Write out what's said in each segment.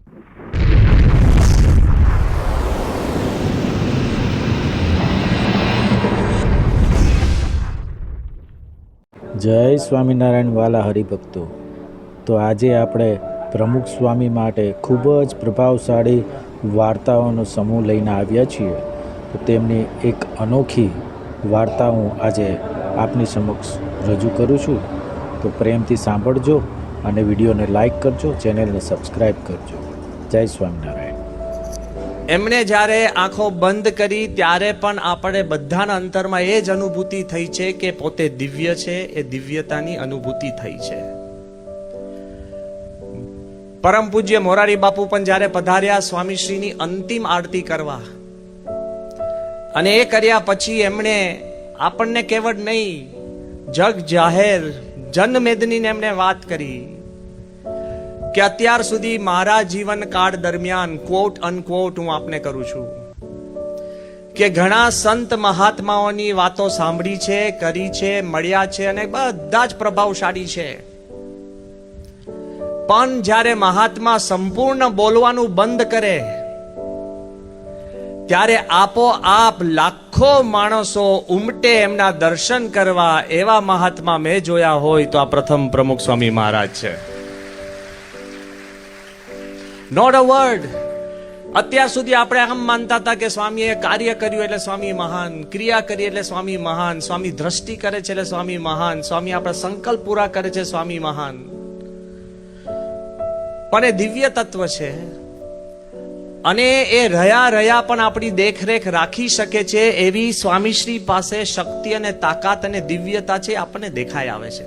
જય સ્વામિનારાયણ વાલા હરિભક્તો. તો આજે આપણે પ્રમુખ સ્વામી માટે ખૂબ જ પ્રભાવશાળી વાર્તાઓનો સમૂહ લઈને આવ્યા છીએ. તો તેમની એક અનોખી વાર્તા હું આજે આપની સમક્ષ રજૂ કરું છું. તો પ્રેમથી સાંભળજો અને વિડીયોને લાઈક કરજો, ચેનલને સબસ્ક્રાઈબ કરજો. જય સ્વામિનારાયણ. એમણે જ્યારે આંખો બંધ કરી ત્યારે પણ આપણે બધાના અંતરમાં એ જ અનુભૂતિ થઈ છે કે પોતે દિવ્ય છે, એ દિવ્યતાની અનુભૂતિ થઈ છે. પરમ પૂજ્ય મોરારી બાપુ પણ જ્યારે પધાર્યા સ્વામીશ્રીની અંતિમ આરતી કરવા, અને એ કર્યા પછી એમણે આપણને કેવળ નહીં, જગ જાહેર જનમેદનીને એમણે વાત કરી કે અત્યાર સુધી મારા જીવનકાળ દરમિયાન ક્વોટ અનક્વોટ હું આપને કરું છું કે ઘણા સંત મહાત્માઓની વાતો સાંભળી છે, કરી છે, મળ્યા છે અને બધા જ પ્રભાવશાળી છે. પણ જ્યારે મહાત્મા સંપૂર્ણ બોલવાનું બંધ કરે ત્યારે આપોઆપ લાખો માણસો ઉમટે એમના દર્શન કરવા. એવા મહાત્મા મેં જોયા હોય તો આ પ્રથમ પ્રમુખ સ્વામી મહારાજ છે. Not a word. અત્યાર સુધી આપણે આમ માનતા હતા કે સ્વામીએ કાર્ય કર્યું એટલે સ્વામી મહાન, ક્રિયા કરી એટલે સ્વામી મહાન, સ્વામી દ્રષ્ટિ કરે છે એટલે સ્વામી મહાન, સ્વામી આપણા સંકલ્પ પૂરા કરે છે સ્વામી મહાન. પણ એ દિવ્ય તત્વ છે અને એ રહ્યા પણ આપણી દેખરેખ રાખી શકે છે. એવી સ્વામીશ્રી પાસે શક્તિ અને તાકાત અને દિવ્યતા છે, આપણને દેખાઈ આવે છે.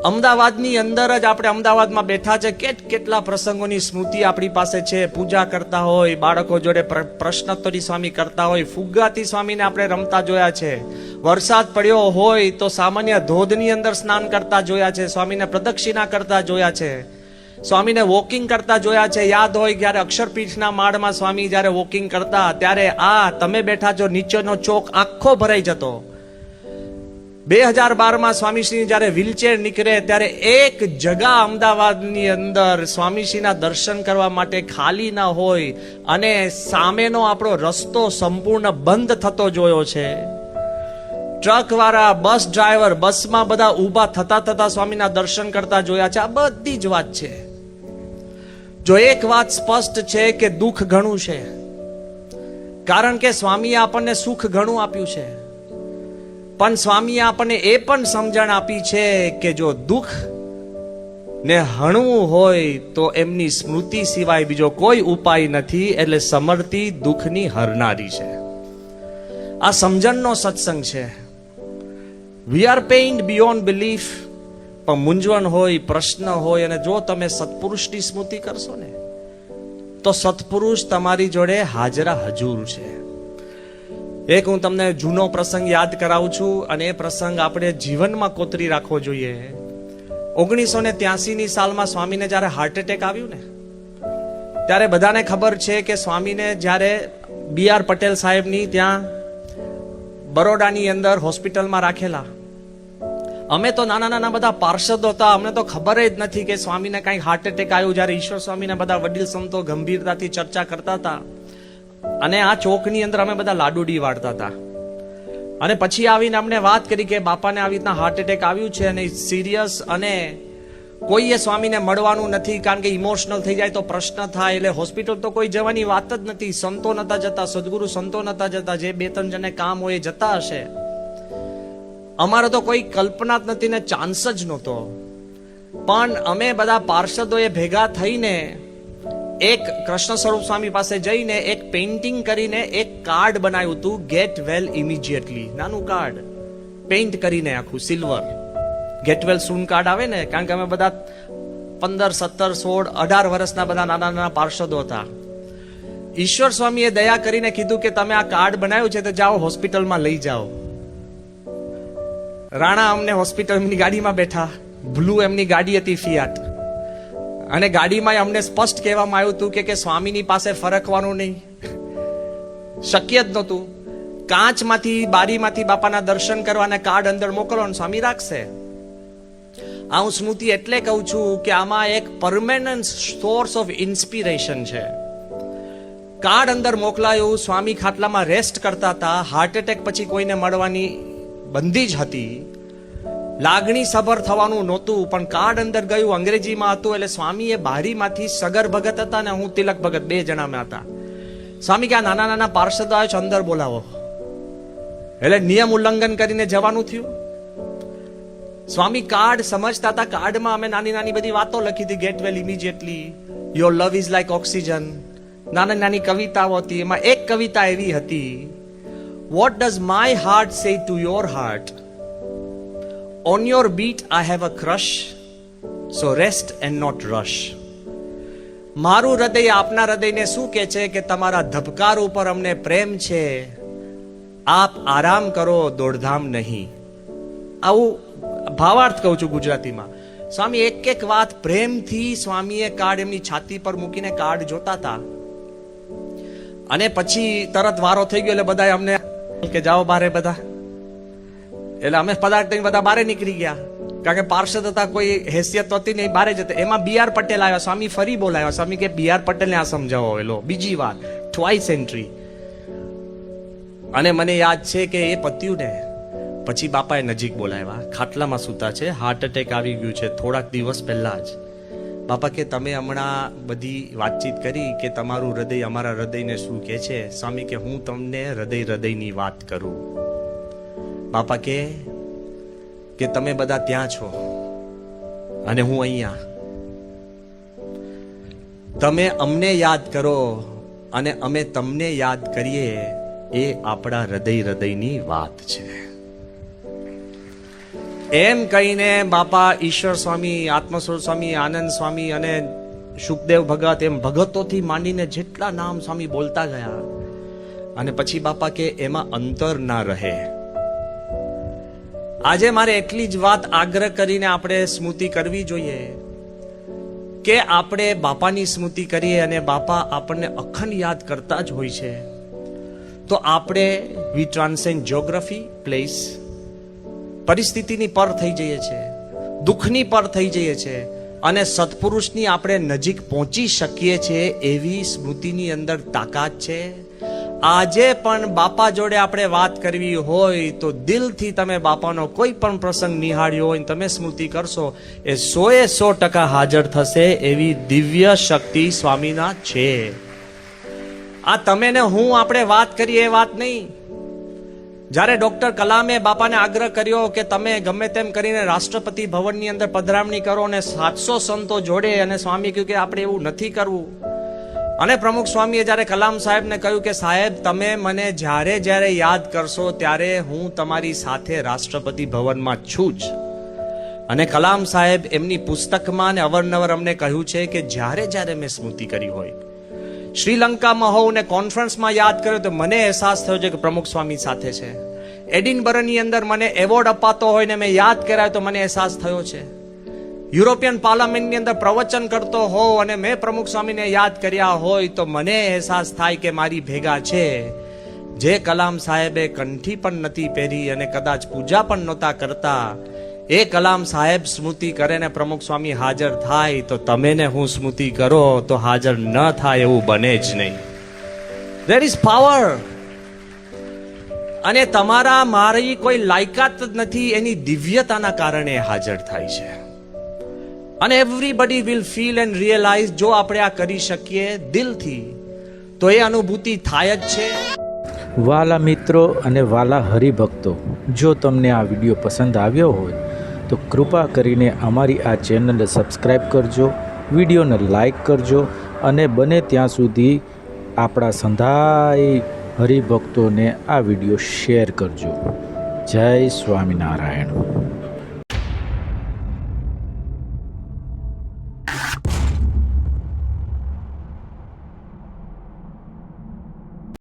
અમદાવાદની અંદર જ આપણે અમદાવાદમાં બેઠા છે, કેટલા પ્રસંગોની સ્મૃતિ આપણી પાસે છે. પૂજા કરતા હોય, બાળકો જોડે પ્રશ્નોત્તરી સ્વામી કરતા હોય, ફુગ્ગાથી સ્વામીને આપણે રમતા જોયા છે. વરસાદ પડ્યો હોય તો સામાન્ય ધોધની અંદર સ્નાન કરતા જોયા છે. સ્વામીને પ્રદક્ષિણા કરતા જોયા છે. સ્વામીને વોકિંગ કરતા જોયા છે. યાદ હોય જ્યારે અક્ષરપીઠના માળમાં સ્વામી જ્યારે વોકિંગ કરતા ત્યારે આ તમે બેઠા છો નીચેનો ચોક આખો ભરાઈ જતો. 2012માં સ્વામીશ્રી જયારે વ્હીલચેર નીકળે ત્યારે એક જગા અમદાવાદની અંદર સ્વામીશ્રીના દર્શન કરવા માટે ખાલી ના હોય અને સામેનો આપણો રસ્તો સંપૂર્ણ બંધ થતો જોયો છે. ટ્રક વાળા, બસ ડ્રાઈવર, બસમાં બધા ઊભા થતા સ્વામીના દર્શન કરતા જોયા છે. આ બધી જ વાત છે. જો એક વાત સ્પષ્ટ છે કે દુઃખ ઘણું છે, કારણ કે સ્વામીએ આપણને સુખ ઘણું આપ્યું છે. પણ સ્વામીએ આપણને એ પણ સમજણ આપી છે કે જો દુઃખ ને હણવું હોય તો એમની સ્મૃતિ સિવાય બીજો કોઈ ઉપાય નથી. એટલે સમર્થી દુઃખની હરનારી છે. આ સમજણનો સત્સંગ છે. We are pained beyond belief. પણ મૂંઝવણ હોય, પ્રશ્ન હોય, અને જો તમે સત્પુરુષની સ્મૃતિ કરશો ને તો સત્પુરુષ તમારી જોડે હાજરા હજુર છે. એક હું તમને જૂનો પ્રસંગ યાદ કરાવું છું અને એ પ્રસંગ આપણે જીવનમાં કોતરી રાખવો જોઈએ. 1983ની સાલમાં સ્વામીને જ્યારે હાર્ટ એટેક આવ્યું ને ત્યારે બધાને ખબર છે કે સ્વામીને જ્યારે BR પટેલ સાહેબની ત્યાં બરોડાની અંદર હોસ્પિટલમાં રાખેલા. અમે તો નાના બધા પાર્ષદો હતા, અમને તો ખબર જ નથી કે સ્વામીને કંઈક હાર્ટ એટેક આવ્યું. જ્યારે ઈશ્વર સ્વામીને બધા વડીલ સંતો ગંભીરતાથી ચર્ચા કરતા હતા અને આ ચોકની અંદર અમે બધા લાડુડી વાળતા હતા. અને પછી આવીને અમને વાત કરી કે બાપાને આવી રીતના હાર્ટ એટેક આવ્યું છે અને સિરિયસ, અને કોઈએ સ્વામીને મળવાનું નથી કારણ કે ઇમોશનલ થઈ જાય તો પ્રશ્ન થાય. એટલે હોસ્પિટલ તો કોઈ જવાની વાત જ નથી. સંતો નતા જતા, સદગુરુ સંતો નતા જતા. જે 2-3 જણે કામ હોય એ જતા હશે. અમારે તો કોઈ કલ્પના જ નથી ને ચાન્સ જ નહોતો. પણ અમે બધા પાર્ષદોએ ભેગા થઈને એક કૃષ્ણ સ્વરૂપ સ્વામી પાસે જઈને એક પેઇન્ટિંગ કરીને એક કાર્ડ બનાવ્યું હતું, ગેટ વેલ ઇમિડિયેટલી. નાનું કાર્ડ પેઇન્ટ કરીને આખું સિલ્વર ગેટ વેલ સૂન કાર્ડ આવે ને, કારણ કે અમે બધા 15, 17, 16, 18 વર્ષના બધા નાના પાર્ષદો હતા. ઈશ્વર સ્વામીએ દયા કરીને કીધું કે તમે આ કાર્ડ બનાવ્યું છે તો જાઓ હોસ્પિટલમાં લઈ જાઓ. રાણા અમને હોસ્પિટલની ગાડીમાં બેઠા. બ્લુ એમની ગાડી હતી, ફિયાટ. અને ગાડીમાં અમને સ્પષ્ટ કહેવામાં આવ્યું હતું કે સ્વામીની પાસે ફરકવાનું નહીં, શક્ય જ નહોતું. કાચમાંથી, બારીમાંથી બાપાના દર્શન કરવાના કાર્ડ અંદર મોકલવાનું, સ્વામી રાખશે. આ હું સ્મૃતિ એટલે કહું છું કે આમાં એક પરમેનન્ટ સોર્સ ઓફ ઇન્સ્પિરેશન છે. કાર્ડ અંદર મોકલાયું, સ્વામી ખાટલામાં રેસ્ટ કરતા હતા. હાર્ટ એટેક પછી કોઈને મળવાની બંધી જ હતી, લાગણી સભર થવાનું નહોતું, પણ કાર્ડ અંદર ગયું, અંગ્રેજીમાં હતું. એટલે સ્વામીએ બારીમાંથી સગર ભગત હતા ને હું તિલક ભગત, 2 જણામાં હતા. સ્વામી કે આ નાના નાના પાર્ષદો આવે છે, અંદર બોલાવો. એટલે નિયમ ઉલ્લંઘન કરીને જવાનું થયું. સ્વામી કાર્ડ સમજતા હતા. કાર્ડમાં અમે નાની નાની બધી વાતો લખી હતી. Get well immediately, your love is like oxygen, નાની નાની કવિતાઓ હતી. એમાં એક કવિતા એવી હતી, what does my heart say to your heart, on your beat I have a crush, so rest and not rush. મારું હૃદય આપના હૃદયને શું કહે છે કે તમારા ધબકાર ઉપર અમને પ્રેમ છે, આપ આરામ કરો, દોડધામ નહીં. આવું ભાવાર્થ કહું છું ગુજરાતીમાં. સ્વામી એક એક વાત પ્રેમથી, સ્વામીએ કાર્ડ એમની છાતી પર મૂકીને કાર્ડ જોતા હતા. અને પછી તરત વારો થઈ ગયો એટલે બધા અમને કે જાઓ બારે બધા. એટલે અમે પદાર્થ થઈને બધા બારે નીકળી ગયા, કારણ કે પાર્ષદ હતા, કોઈ હેસિયત હતી નહીં, બારે જતા. એમાં BR પટેલ આવ્યા. સ્વામી ફરી બોલાવ્યા. સ્વામી કે BR પટેલને આ સમજાવો. એલો બીજી વાર, ટ્વાઇસ એન્ટ્રી. અને મને યાદ છે કે એ પત્યું ને પછી બાપાએ નજીક બોલાવ્યા. ખાટલામાં સૂતા છે, હાર્ટ એટેક આવી ગયું છે થોડાક દિવસ પહેલા જ. બાપા કે તમે હમણાં બધી વાતચીત કરી કે તમારું હૃદય અમારા હૃદયને શું કહે છે. સ્વામી કે હું તમને હૃદયની વાત કરું. બાપા કે તમે બધા ત્યાં છો અને હું અહીંયા. તમે અમને યાદ કરો અને અમે તમને યાદ કરીએ, એ આપણા હૃદયની વાત છે. એમ કહીને બાપા ઈશ્વર સ્વામી, આત્મસ્વરૂપ સ્વામી, આનંદ સ્વામી અને સુખદેવ ભગત, એમ ભગતોથી માંડીને જેટલા નામ સ્વામી બોલતા ગયા. અને પછી બાપા કે એમાં અંતર ના રહે. આજે મારે એટલી જ વાત આગ્રહ કરીને આપણે સ્મૃતિ કરવી જોઈએ કે આપણે બાપાની સ્મૃતિ કરીએ અને બાપા આપણને અખંડ યાદ કરતા જ હોય છે. તો આપણે વી ટ્રાન્સેન્ડ જ્યોગ્રાફી, પ્લેસ, પરિસ્થિતિની પર થઈ જઈએ છે, દુઃખની પર થઈ જઈએ છે અને સત્પુરુષની આપણે નજીક પહોંચી શકીએ છીએ. એવી સ્મૃતિની અંદર તાકાત છે. આજે પણ બાપા જોડે આપણે વાત કરવી હોય તો દિલથી તમે બાપાનો કોઈ પણ પ્રસંગ નિહાળ્યો હોય, તમે સ્મૃતિ કરશો, એ 100% હાજર થશે. એવી દિવ્ય શક્તિ સ્વામીના છે. આ તમે ને હું આપણે વાત કરીએ એ વાત નહીં. જ્યારે ડોક્ટર કલામે બાપાને આગ્રહ કર્યો કે તમે ગમે તેમ કરીને રાષ્ટ્રપતિ ભવનની અંદર પધરામણી કરો અને 700 સંતો જોડે, અને સ્વામી કહ્યું કે આપણે એવું નથી કરવું. અને પ્રમુખ સ્વામીએ જ્યારે કલામ સાહેબને કહ્યું કે સાહેબ તમે મને જ્યારે જ્યારે યાદ કરશો ત્યારે હું તમારી સાથે રાષ્ટ્રપતિ ભવનમાં છું જ. અને કલામ સાહેબ એમની પુસ્તકમાં ને અવારનવાર અમને કહ્યું છે કે જ્યારે જ્યારે મેં સ્મૃતિ કરી હોય, શ્રીલંકામાં હોઉં ને કોન્ફરન્સમાં યાદ કર્યો તો મને અહેસાસ થયો છે કે પ્રમુખ સ્વામી સાથે છે. એડિનબરાની અંદર મને એવોર્ડ અપાતો હોય ને મેં યાદ કરાયો તો મને અહેસાસ થયો છે. યુરોપિયન પાર્લામેન્ટની અંદર પ્રવચન કરતો હોઉં અને મેં પ્રમુખ સ્વામીને યાદ કર્યા હોય તો મને અહેસાસ થાય કે મારી ભેગા છે. જે કલામ સાહેબે કંઠી પણ નથી પહેરી અને કદાચ પૂજા પણ નહોતા કરતા, એ કલામ સાહેબ સ્મૃતિ કરે ને પ્રમુખ સ્વામી હાજર થાય તો તમે ને હું સ્મૃતિ કરો તો હાજર ન થાય એવું બને જ નહીં. There is power. અને તમારા મારી કોઈ લાયકાત જ નથી, એની દિવ્યતાના કારણે હાજર થાય છે. અને everybody will feel and realise, જો આપણે આ કરી શકીએ દિલથી તો એ અનુભૂતિ થાય જ છે. વાલા મિત્રો અને વાલા હરિભક્તો, જો તમને આ વિડીયો પસંદ આવ્યો હોય તો કૃપા કરીને અમારી આ ચેનલને સબસ્ક્રાઈબ કરજો, વિડીયોને લાઈક કરજો અને બને ત્યાં સુધી આપણા સંધાય હરિભક્તોને આ વિડીયો શેર કરજો. જય સ્વામિનારાયણ.